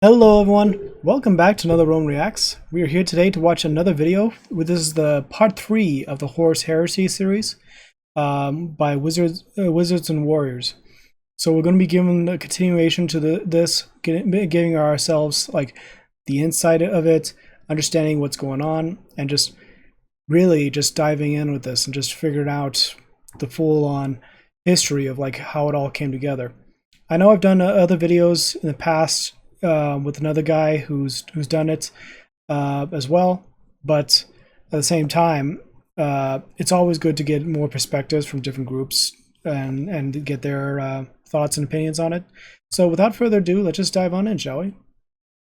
Hello everyone, welcome back to another Rome Reacts. We are here today to watch another video. This is the part 3 of the Horus Heresy series by Wizards and Warriors. So we're going to be giving a continuation to giving ourselves like the insight of it, understanding what's going on, and just really just diving in with this and just figuring out the full-on history of like how it all came together. I know I've done other videos in the past with another guy who's done it as well, but at the same time, it's always good to get more perspectives from different groups and get their thoughts and opinions on it. So without further ado, let's just dive on in, shall we?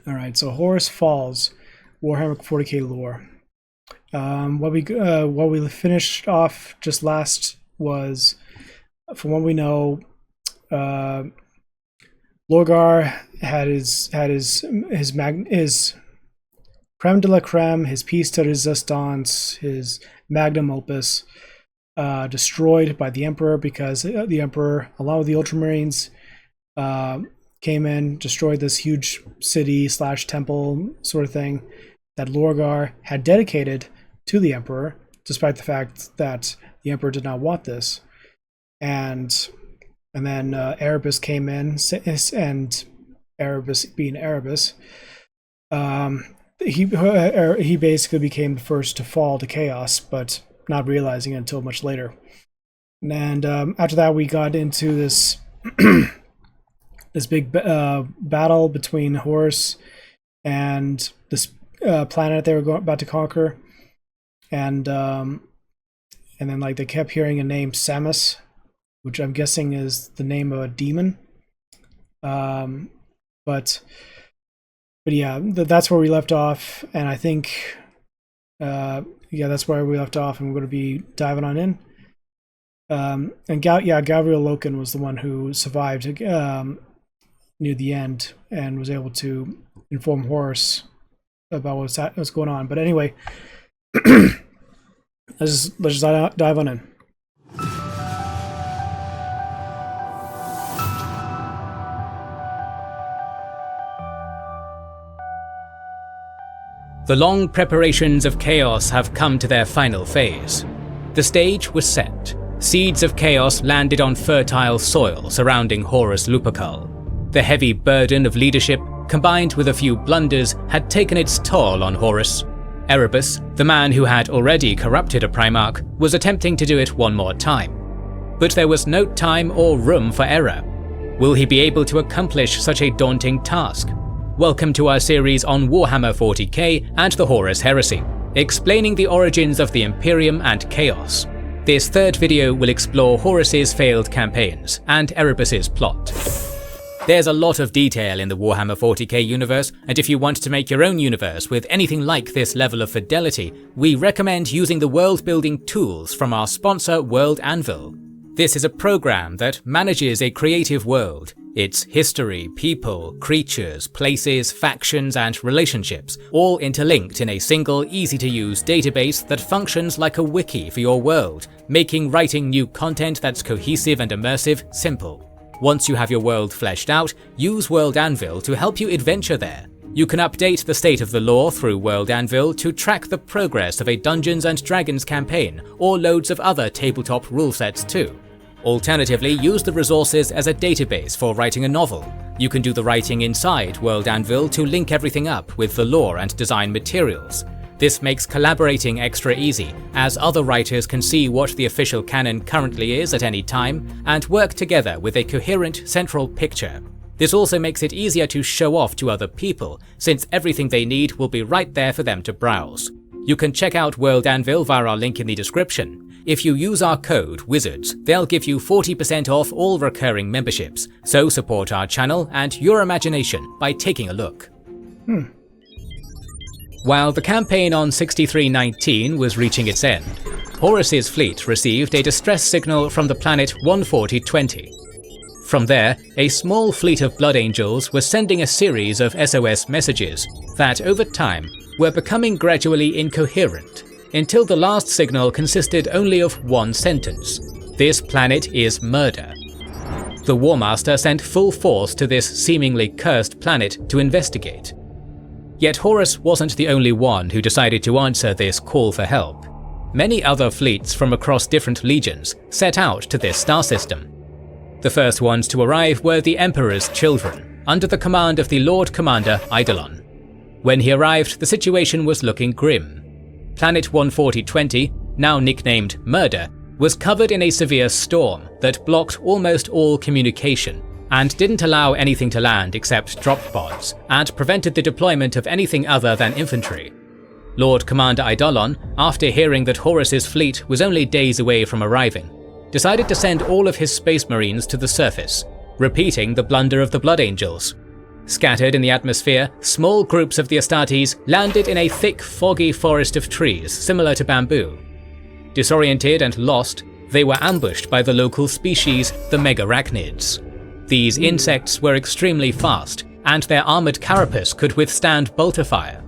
All right, so Horus Falls, Warhammer 40k lore. What we finished off just last was, from what we know, Lorgar had his creme de la creme, his piece de resistance, his magnum opus, destroyed by the Emperor because the Emperor, along with the Ultramarines, came in, destroyed this huge city / temple sort of thing that Lorgar had dedicated to the Emperor, despite the fact that the Emperor did not want this. And then Erebus came in, and Erebus being Erebus, he basically became the first to fall to chaos, but not realizing it until much later. And after that, we got into this this big battle between Horus and this planet they were about to conquer, and then like they kept hearing a name, Samus, which I'm guessing is the name of a demon. But yeah, that's where we left off, and I think that's where we left off, and we're going to be diving on in. And Gabriel Loken was the one who survived near the end and was able to inform Horus about what's going on. But anyway, let's just dive on in. The long preparations of chaos have come to their final phase. The stage was set. Seeds of chaos landed on fertile soil surrounding Horus Lupercal. The heavy burden of leadership, combined with a few blunders, had taken its toll on Horus. Erebus, the man who had already corrupted a Primarch, was attempting to do it one more time. But there was no time or room for error. Will he be able to accomplish such a daunting task? Welcome to our series on Warhammer 40k and the Horus Heresy, explaining the origins of the Imperium and Chaos. This third video will explore Horus's failed campaigns and Erebus's plot. There's a lot of detail in the Warhammer 40k universe, and if you want to make your own universe with anything like this level of fidelity, we recommend using the world-building tools from our sponsor World Anvil. This is a program that manages a creative world. Its history, people, creatures, places, factions, and relationships, all interlinked in a single, easy-to-use database that functions like a wiki for your world, making writing new content that's cohesive and immersive simple. Once you have your world fleshed out, use World Anvil to help you adventure there. You can update the state of the lore through World Anvil to track the progress of a Dungeons & Dragons campaign, or loads of other tabletop rule sets too. Alternatively, use the resources as a database for writing a novel. You can do the writing inside World Anvil to link everything up with the lore and design materials. This makes collaborating extra easy, as other writers can see what the official canon currently is at any time, and work together with a coherent central picture. This also makes it easier to show off to other people, since everything they need will be right there for them to browse. You can check out World Anvil via our link in the description. If you use our code WIZARDS, they'll give you 40% off all recurring memberships, so support our channel and your imagination by taking a look. While the campaign on 6319 was reaching its end, Horus's fleet received a distress signal from the planet 14020. From there, a small fleet of Blood Angels was sending a series of SOS messages that, over time, were becoming gradually incoherent, until the last signal consisted only of one sentence: "This planet is murder." The War Master sent full force to this seemingly cursed planet to investigate. Yet Horus wasn't the only one who decided to answer this call for help. Many other fleets from across different legions set out to this star system. The first ones to arrive were the Emperor's children, under the command of the Lord Commander Eidolon. When he arrived, the situation was looking grim. Planet 14020, now nicknamed Murder, was covered in a severe storm that blocked almost all communication and didn't allow anything to land except drop pods, and prevented the deployment of anything other than infantry. Lord Commander Eidolon, after hearing that Horus's fleet was only days away from arriving, decided to send all of his space marines to the surface, repeating the blunder of the Blood Angels. Scattered in the atmosphere, small groups of the Astartes landed in a thick, foggy forest of trees similar to bamboo. Disoriented and lost, they were ambushed by the local species, the Megarachnids. These insects were extremely fast, and their armored carapace could withstand bolter fire.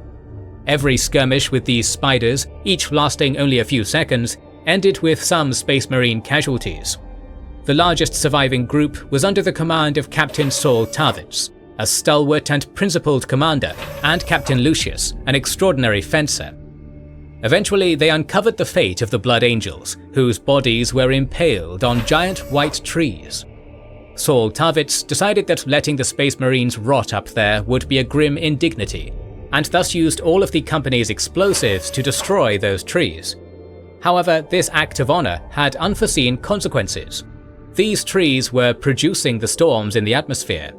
Every skirmish with these spiders, each lasting only a few seconds, ended with some Space Marine casualties. The largest surviving group was under the command of Captain Saul Tarvitz, a stalwart and principled commander, and Captain Lucius, an extraordinary fencer. Eventually, they uncovered the fate of the Blood Angels, whose bodies were impaled on giant white trees. Saul Tarvitz decided that letting the Space Marines rot up there would be a grim indignity, and thus used all of the company's explosives to destroy those trees. However, this act of honor had unforeseen consequences. These trees were producing the storms in the atmosphere.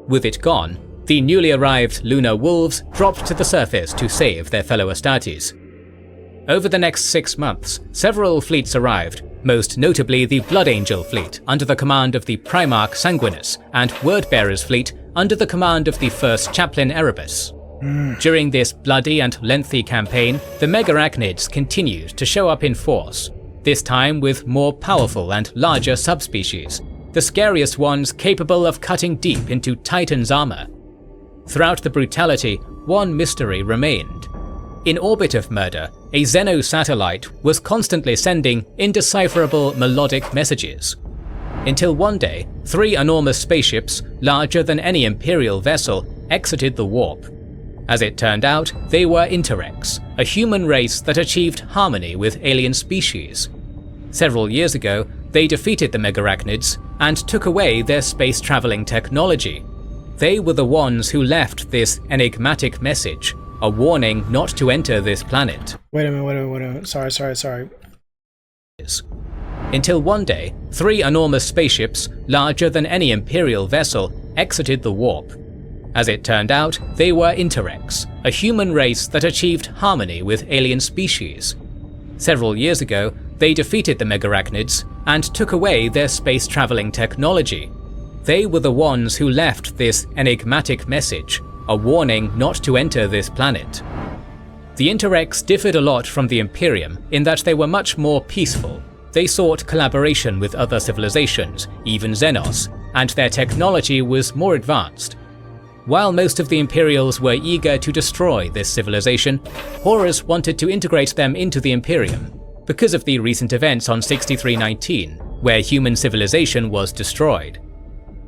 With it gone, the newly arrived lunar wolves dropped to the surface to save their fellow Astartes. Over the next 6 months, several fleets arrived, most notably the Blood Angel fleet under the command of the Primarch Sanguinus, and Wordbearer's fleet under the command of the first Chaplain Erebus. During this bloody and lengthy campaign, the Megarachnids continued to show up in force, this time with more powerful and larger subspecies, the scariest ones capable of cutting deep into Titan's armor. Throughout the brutality, one mystery remained. In orbit of Murder, a Xeno satellite was constantly sending indecipherable melodic messages. Until one day, 3 enormous spaceships, larger than any Imperial vessel, exited the warp. As it turned out, they were Interrex, a human race that achieved harmony with alien species. Several years ago, they defeated the Megarachnids and took away their space-traveling technology. They were the ones who left this enigmatic message, a warning not to enter this planet. Wait a minute. Sorry. Until one day, 3 enormous spaceships, larger than any Imperial vessel, exited the warp. As it turned out, they were Interrex, a human race that achieved harmony with alien species. Several years ago, they defeated the Megarachnids and took away their space-traveling technology. They were the ones who left this enigmatic message, a warning not to enter this planet. The Interrex differed a lot from the Imperium in that they were much more peaceful. They sought collaboration with other civilizations, even Xenos, and their technology was more advanced. While most of the Imperials were eager to destroy this civilization, Horus wanted to integrate them into the Imperium, because of the recent events on 6319, where human civilization was destroyed.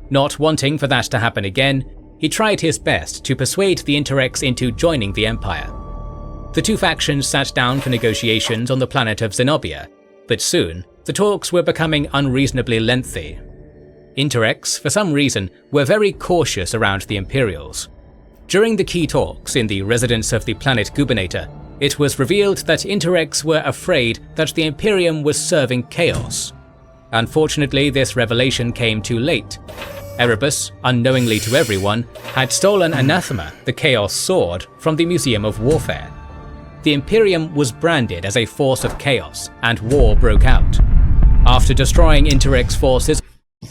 Not wanting for that to happen again, he tried his best to persuade the Interrex into joining the Empire. The 2 factions sat down for negotiations on the planet of Zenobia, but soon, the talks were becoming unreasonably lengthy. Interrex, for some reason, were very cautious around the Imperials. During the key talks in the residence of the planet Gubernator, it was revealed that Interrex were afraid that the Imperium was serving chaos. Unfortunately, this revelation came too late. Erebus, unknowingly to everyone, had stolen Anathema, the Chaos Sword, from the Museum of Warfare. The Imperium was branded as a force of chaos, and war broke out. After destroying Interrex forces,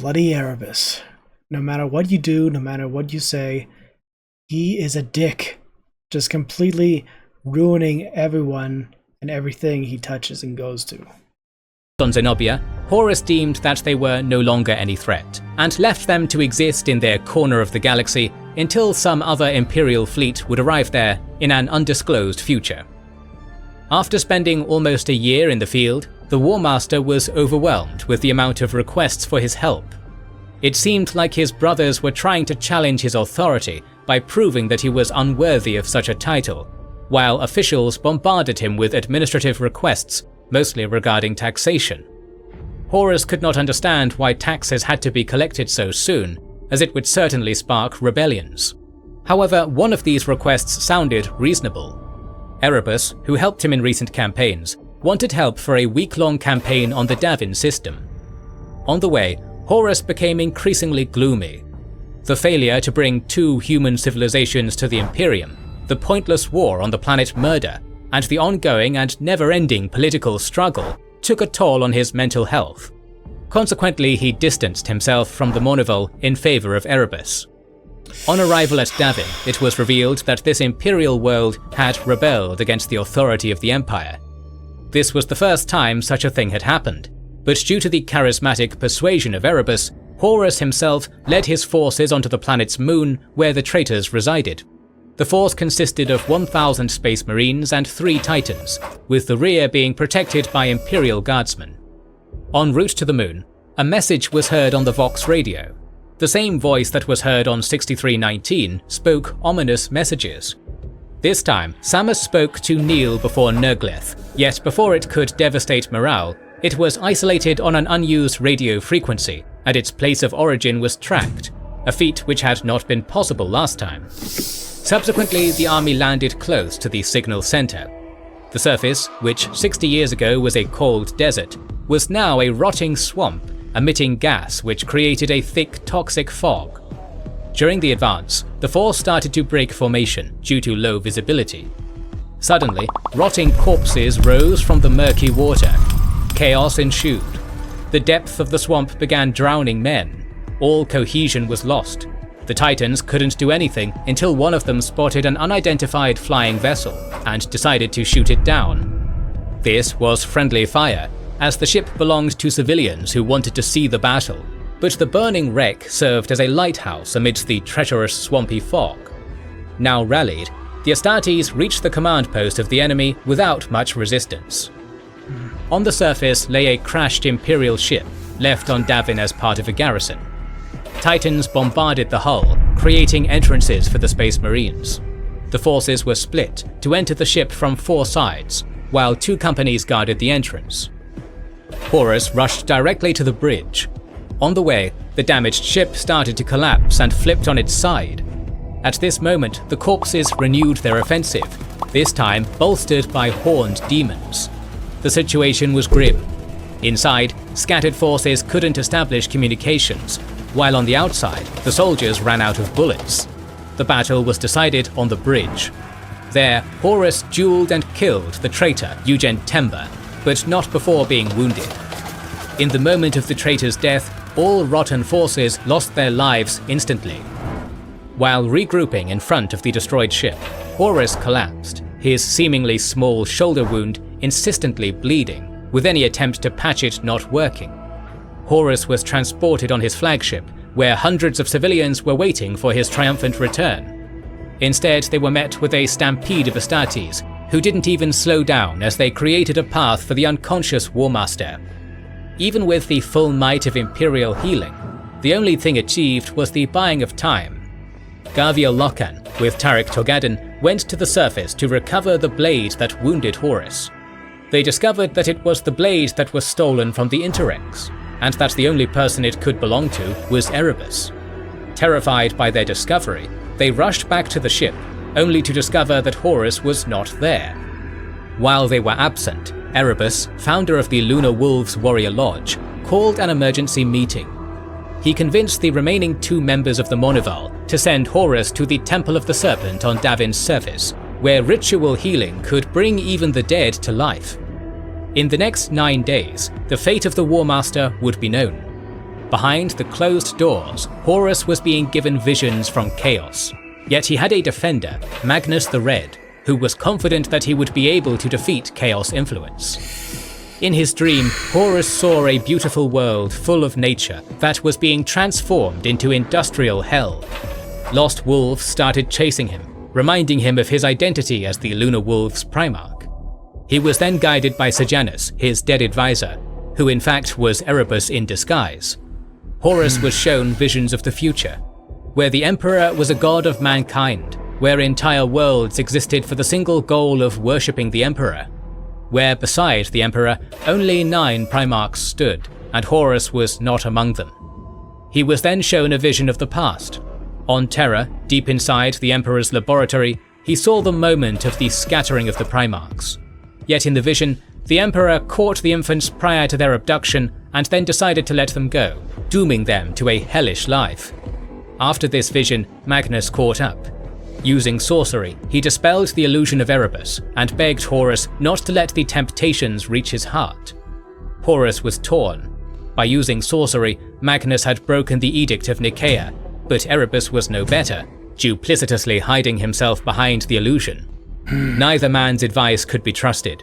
Bloody Erebus. No matter what you do, no matter what you say, he is a dick. Just completely ruining everyone and everything he touches and goes to. On Zenobia, Horus deemed that they were no longer any threat, and left them to exist in their corner of the galaxy until some other Imperial fleet would arrive there in an undisclosed future. After spending almost a year in the field, the War Master was overwhelmed with the amount of requests for his help. It seemed like his brothers were trying to challenge his authority by proving that he was unworthy of such a title, while officials bombarded him with administrative requests, mostly regarding taxation. Horus could not understand why taxes had to be collected so soon, as it would certainly spark rebellions. However, one of these requests sounded reasonable. Erebus, who helped him in recent campaigns, wanted help for a week-long campaign on the Davin system. On the way, Horus became increasingly gloomy. The failure to bring two human civilizations to the Imperium, the pointless war on the planet Murder, and the ongoing and never-ending political struggle took a toll on his mental health. Consequently, he distanced himself from the Mournival in favor of Erebus. On arrival at Davin, it was revealed that this imperial world had rebelled against the authority of the Empire. This was the first time such a thing had happened, but due to the charismatic persuasion of Erebus, Horus himself led his forces onto the planet's moon where the traitors resided. The force consisted of 1,000 Space Marines and 3 Titans, with the rear being protected by Imperial Guardsmen. En route to the moon, a message was heard on the Vox radio. The same voice that was heard on 6319 spoke ominous messages. This time, Samus spoke to kneel before Nerglith, yet before it could devastate morale, it was isolated on an unused radio frequency, and its place of origin was tracked, a feat which had not been possible last time. Subsequently, the army landed close to the signal center. The surface, which 60 years ago was a cold desert, was now a rotting swamp, emitting gas which created a thick toxic fog. During the advance, the force started to break formation due to low visibility. Suddenly, rotting corpses rose from the murky water. Chaos ensued. The depth of the swamp began drowning men. All cohesion was lost. The Titans couldn't do anything until one of them spotted an unidentified flying vessel and decided to shoot it down. This was friendly fire, as the ship belonged to civilians who wanted to see the battle, but the burning wreck served as a lighthouse amidst the treacherous swampy fog. Now rallied, the Astartes reached the command post of the enemy without much resistance. On the surface lay a crashed Imperial ship, left on Davin as part of a garrison. Titans bombarded the hull, creating entrances for the Space Marines. The forces were split to enter the ship from 4 sides, while 2 companies guarded the entrance. Horus rushed directly to the bridge. On the way, the damaged ship started to collapse and flipped on its side. At this moment, the corpses renewed their offensive, this time bolstered by horned demons. The situation was grim. Inside, scattered forces couldn't establish communications, while on the outside, the soldiers ran out of bullets. The battle was decided on the bridge. There, Horus dueled and killed the traitor Eugen Temba, but not before being wounded. In the moment of the traitor's death, all rotten forces lost their lives instantly. While regrouping in front of the destroyed ship, Horus collapsed, his seemingly small shoulder wound insistently bleeding, with any attempt to patch it not working. Horus was transported on his flagship, where hundreds of civilians were waiting for his triumphant return. Instead, they were met with a stampede of Astartes, who didn't even slow down as they created a path for the unconscious Warmaster. Even with the full might of Imperial healing, the only thing achieved was the buying of time. Gavial Lokan, with Tarik Togaden, went to the surface to recover the blade that wounded Horus. They discovered that it was the blade that was stolen from the Interrex, and that the only person it could belong to was Erebus. Terrified by their discovery, they rushed back to the ship, only to discover that Horus was not there. While they were absent, Erebus, founder of the Lunar Wolves Warrior Lodge, called an emergency meeting. He convinced the remaining 2 members of the Mournival to send Horus to the Temple of the Serpent on Davin's surface, where ritual healing could bring even the dead to life. In the next 9 days, the fate of the Warmaster would be known. Behind the closed doors, Horus was being given visions from Chaos. Yet he had a defender, Magnus the Red, who was confident that he would be able to defeat Chaos influence. In his dream, Horus saw a beautiful world full of nature that was being transformed into industrial hell. Lost wolves started chasing him, reminding him of his identity as the Lunar Wolves Primarch. He was then guided by Sejanus, his dead advisor, who in fact was Erebus in disguise. Horus was shown visions of the future, where the Emperor was a god of mankind, where entire worlds existed for the single goal of worshipping the Emperor, where beside the Emperor only 9 Primarchs stood, and Horus was not among them. He was then shown a vision of the past. On Terra, deep inside the Emperor's laboratory, he saw the moment of the scattering of the Primarchs. Yet in the vision, the Emperor caught the infants prior to their abduction and then decided to let them go, dooming them to a hellish life. After this vision, Magnus caught up. Using sorcery, he dispelled the illusion of Erebus and begged Horus not to let the temptations reach his heart. Horus was torn. By using sorcery, Magnus had broken the Edict of Nicaea, but Erebus was no better, duplicitously hiding himself behind the illusion. Neither man's advice could be trusted.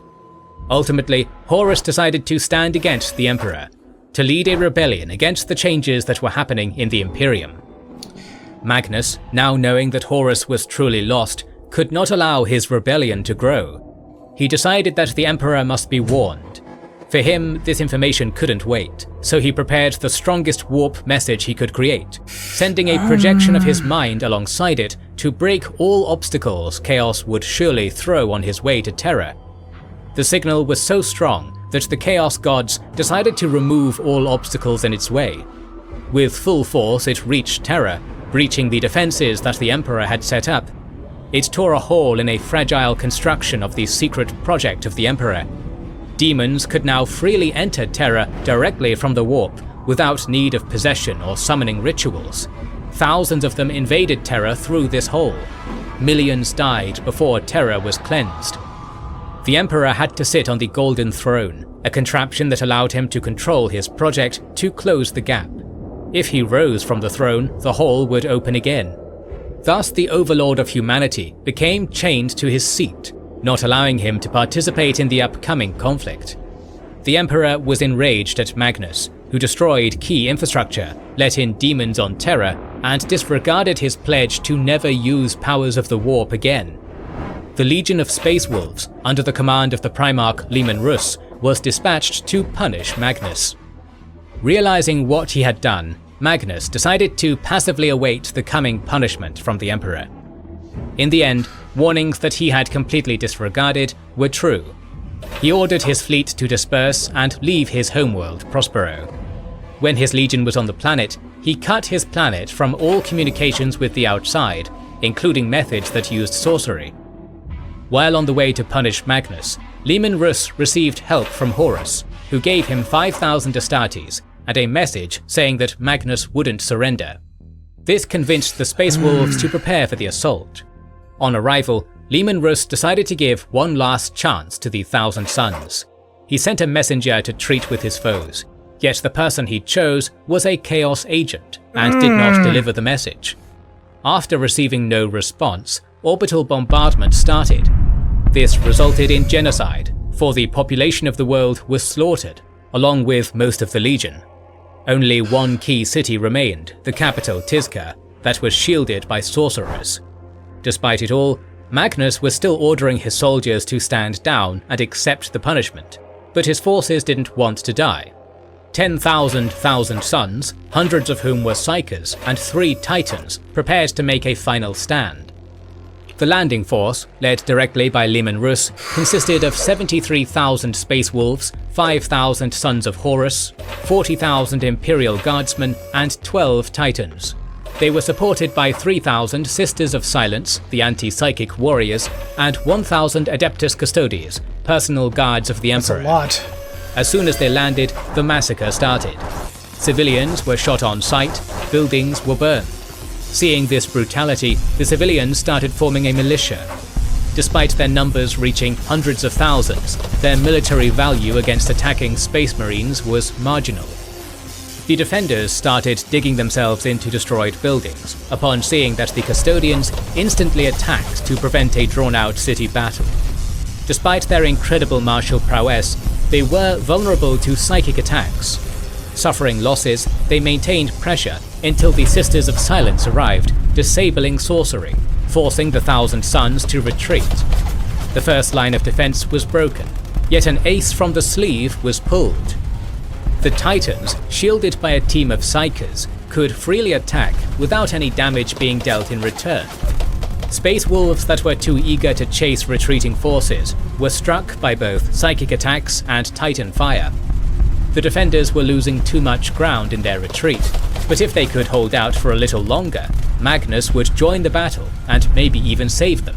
Ultimately, Horus decided to stand against the Emperor, to lead a rebellion against the changes that were happening in the Imperium. Magnus, now knowing that Horus was truly lost, could not allow his rebellion to grow. He decided that the Emperor must be warned. For him, this information couldn't wait, so he prepared the strongest warp message he could create, sending a projection of his mind alongside it to break all obstacles Chaos would surely throw on his way to Terra. The signal was so strong that the Chaos gods decided to remove all obstacles in its way. With full force, it reached Terra, breaching the defenses that the Emperor had set up. It tore a hole in a fragile construction of the secret project of the Emperor. Demons could now freely enter Terra directly from the warp, without need of possession or summoning rituals. Thousands of them invaded Terra through this hole. Millions died before Terra was cleansed. The Emperor had to sit on the Golden Throne, a contraption that allowed him to control his project to close the gap. If he rose from the throne, the hole would open again. Thus, the Overlord of Humanity became chained to his seat, not allowing him to participate in the upcoming conflict. The Emperor was enraged at Magnus, who destroyed key infrastructure, let in demons on Terra, and disregarded his pledge to never use powers of the warp again. The Legion of Space Wolves, under the command of the Primarch Leman Russ, was dispatched to punish Magnus. Realizing what he had done, Magnus decided to passively await the coming punishment from the Emperor. In the end, warnings that he had completely disregarded were true. He ordered his fleet to disperse and leave his homeworld, Prospero. When his legion was on the planet, he cut his planet from all communications with the outside, including methods that used sorcery. While on the way to punish Magnus, Leman Russ received help from Horus, who gave him 5,000 Astartes and a message saying that Magnus wouldn't surrender. This convinced the Space Wolves to prepare for the assault. On arrival, Leman Russ decided to give one last chance to the Thousand Sons. He sent a messenger to treat with his foes, yet the person he chose was a Chaos agent and did not deliver the message. After receiving no response, orbital bombardment started. This resulted in genocide, for the population of the world was slaughtered, along with most of the Legion. Only one key city remained, the capital Tizca, that was shielded by sorcerers. Despite it all, Magnus was still ordering his soldiers to stand down and accept the punishment, but his forces didn't want to die. 10,000 Thousand Sons, hundreds of whom were Psykers, and 3 Titans, prepared to make a final stand. The landing force, led directly by Leman Russ, consisted of 73,000 Space Wolves, 5,000 Sons of Horus, 40,000 Imperial Guardsmen, and 12 Titans. They were supported by 3,000 Sisters of Silence, the anti-psychic warriors, and 1,000 Adeptus Custodes, personal guards of the Emperor. That's a lot. As soon as they landed, the massacre started. Civilians were shot on sight, buildings were burned. Seeing this brutality, the civilians started forming a militia. Despite their numbers reaching hundreds of thousands, their military value against attacking Space Marines was marginal. The defenders started digging themselves into destroyed buildings, upon seeing that the custodians instantly attacked to prevent a drawn-out city battle. Despite their incredible martial prowess, they were vulnerable to psychic attacks. Suffering losses, they maintained pressure until the Sisters of Silence arrived, disabling sorcery, forcing the Thousand Sons to retreat. The first line of defense was broken, yet an ace from the sleeve was pulled. The Titans, shielded by a team of Psykers, could freely attack without any damage being dealt in return. Space Wolves that were too eager to chase retreating forces were struck by both psychic attacks and Titan fire. The defenders were losing too much ground in their retreat, but if they could hold out for a little longer, Magnus would join the battle and maybe even save them.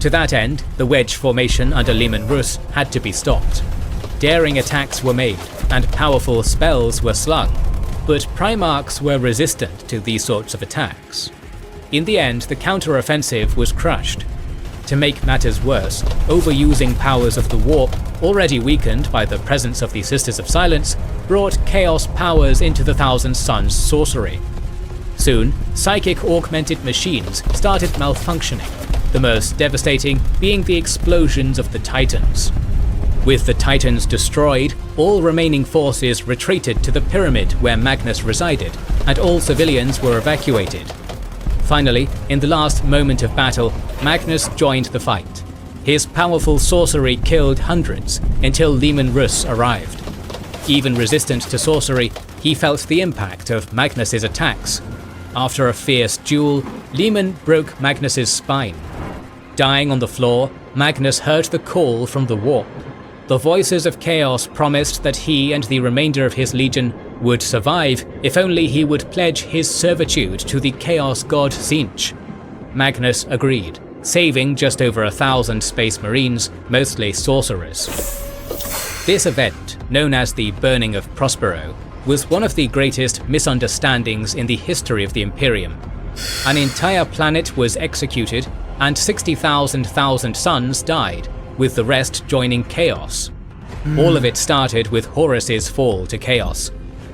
To that end, the wedge formation under Leman Russ had to be stopped. Daring attacks were made, and powerful spells were slung, but Primarchs were resistant to these sorts of attacks. In the end, the counter-offensive was crushed. To make matters worse, overusing powers of the Warp, already weakened by the presence of the Sisters of Silence, brought Chaos powers into the Thousand Suns sorcery. Soon, psychic augmented machines started malfunctioning, the most devastating being the explosions of the Titans. With the Titans destroyed, all remaining forces retreated to the pyramid where Magnus resided, and all civilians were evacuated. Finally, in the last moment of battle, Magnus joined the fight. His powerful sorcery killed hundreds until Leman Russ arrived. Even resistant to sorcery, he felt the impact of Magnus's attacks. After a fierce duel, Leman broke Magnus's spine. Dying on the floor, Magnus heard the call from the Warp. The voices of Chaos promised that he and the remainder of his legion would survive if only he would pledge his servitude to the Chaos god Tzeentch. Magnus agreed, saving just over 1,000 Space Marines, mostly sorcerers. This event, known as the Burning of Prospero, was one of the greatest misunderstandings in the history of the Imperium. An entire planet was executed, and 60,000 Thousand Suns died, with the rest joining Chaos. All of it started with Horus's fall to Chaos.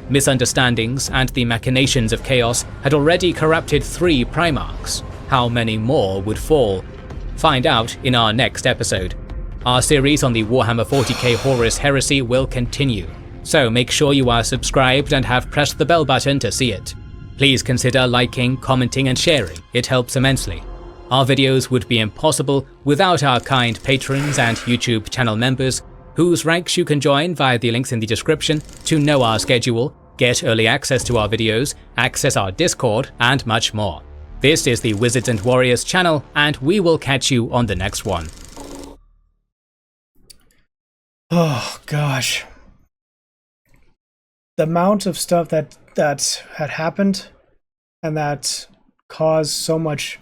Misunderstandings and the machinations of Chaos had already corrupted 3 Primarchs. How many more would fall? Find out in our next episode. Our series on the Warhammer 40k Horus Heresy will continue, so make sure you are subscribed and have pressed the bell button to see it. Please consider liking, commenting and sharing, it helps immensely. Our videos would be impossible without our kind patrons and YouTube channel members, whose ranks you can join via the links in the description to know our schedule, get early access to our videos, access our Discord, and much more. This is the Wizards and Warriors channel, and we will catch you on the next one. Oh gosh. The amount of stuff that had happened and that caused so much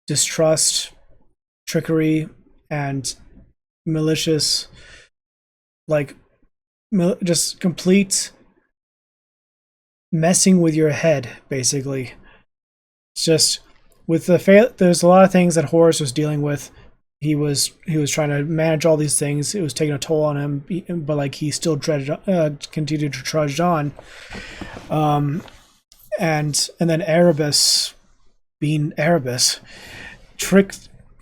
distrust, trickery, and malicious, just complete messing with your head, basically. It's just with there's a lot of things that Horus was dealing with. He was trying to manage all these things. It was taking a toll on him, but he still continued to trudge on. And then Erebus, being Erebus,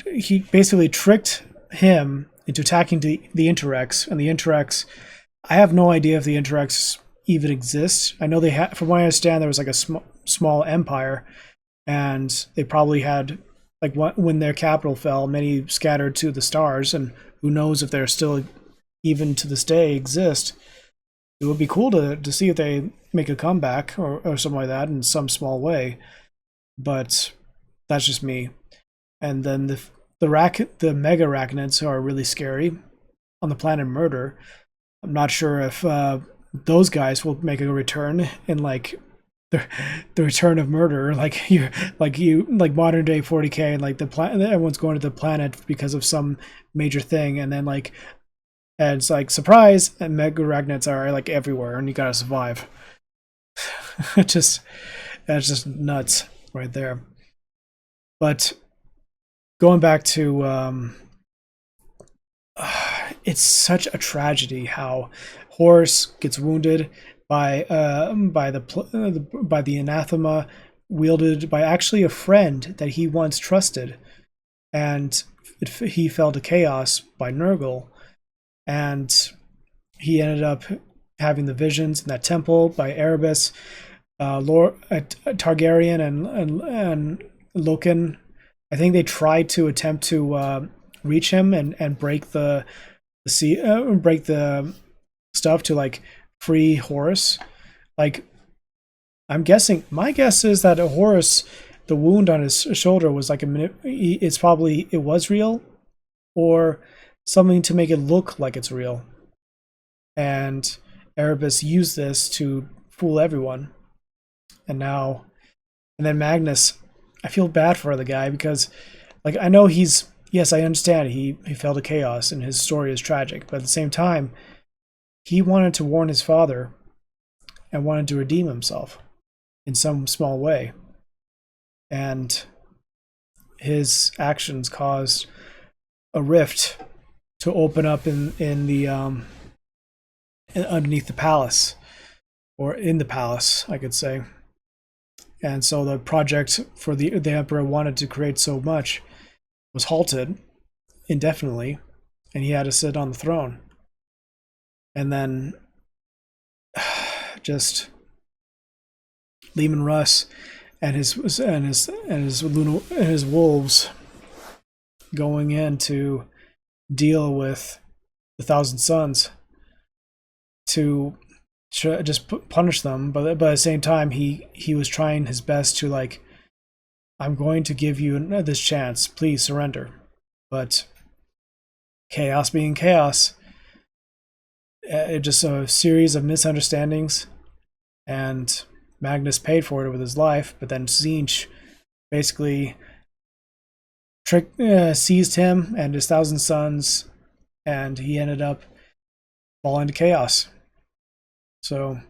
he basically tricked him into attacking the Interrex. And the Interrex, I have no idea if the Interrex even exists. I know they had, from what I understand, there was a small empire, and they probably had, when their capital fell, many scattered to the stars, and who knows if they're still, even to this day, exist. It would be cool to see if they make a comeback or something like that in some small way, but that's just me. And then the mega arachnids are really scary on the planet Murder. I'm not sure if those guys will make a return in the return of Murder, like modern day 40k, and everyone's going to the planet because of some major thing, and then and it's surprise, and mega arachnids are everywhere, and you gotta survive. That's just nuts right there. But going back to it's such a tragedy how Horus gets wounded by the anathema wielded by actually a friend that he once trusted, and he fell to chaos by Nurgle, and he ended up having the visions in that temple by Erebus, Targaryen, and Loken. I think they tried to attempt to reach him and break the stuff to free Horus. Like, I'm guessing, my guess is that Horus, the wound on his shoulder was like it was real, or something to make it look like it's real. And Erebus used this to fool everyone. And then Magnus, I feel bad for the guy because, like, I know yes, I understand he fell to chaos and his story is tragic, but at the same time, he wanted to warn his father and wanted to redeem himself in some small way. And his actions caused a rift to open up in the underneath the palace, or in the palace, I could say. And so the project for the emperor wanted to create so much was halted indefinitely, and he had to sit on the throne. And then just Lehman Russ and his wolves going in to deal with the Thousand Sons to just punish them, but at the same time he was trying his best to, like, I'm going to give you this chance, please surrender. But chaos being chaos, it just a series of misunderstandings, and Magnus paid for it with his life, but then Tzeentch basically seized him and his Thousand Sons, and he ended up falling to chaos. So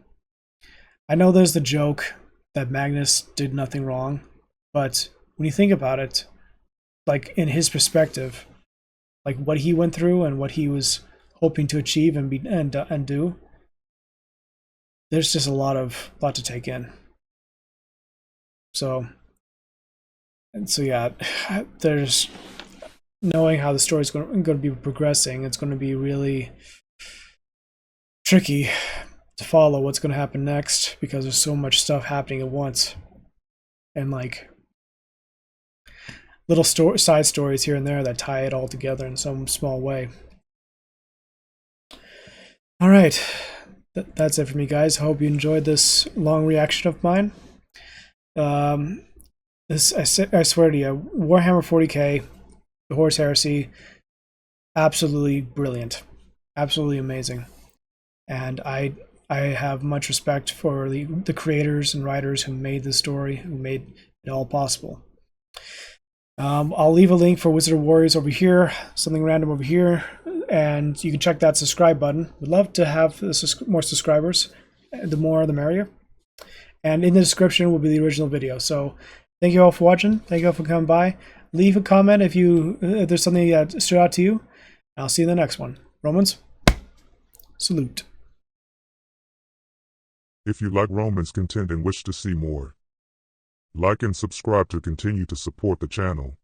I know there's the joke that Magnus did nothing wrong, but when you think about it, like, in his perspective, like what he went through and what he was hoping to achieve and do, there's just a lot to take in. So yeah, there's knowing how the story's going to be progressing. It's going to be really tricky to follow what's going to happen next because there's so much stuff happening at once, and like little side stories here and there that tie it all together in some small way. All right, that's it for me, guys. I hope you enjoyed this long reaction of mine. I swear to you, Warhammer 40k, the Horus Heresy, absolutely brilliant, absolutely amazing, and I have much respect for the creators and writers who made this story, who made it all possible. I'll leave a link for Wizard of Warriors over here, something random over here, and you can check that subscribe button. We'd love to have more subscribers. The more, the merrier. And in the description will be the original video. So thank you all for watching. Thank you all for coming by. Leave a comment if there's something that stood out to you. I'll see you in the next one. Romans, salute. If you like Romans content and wish to see more, like and subscribe to continue to support the channel.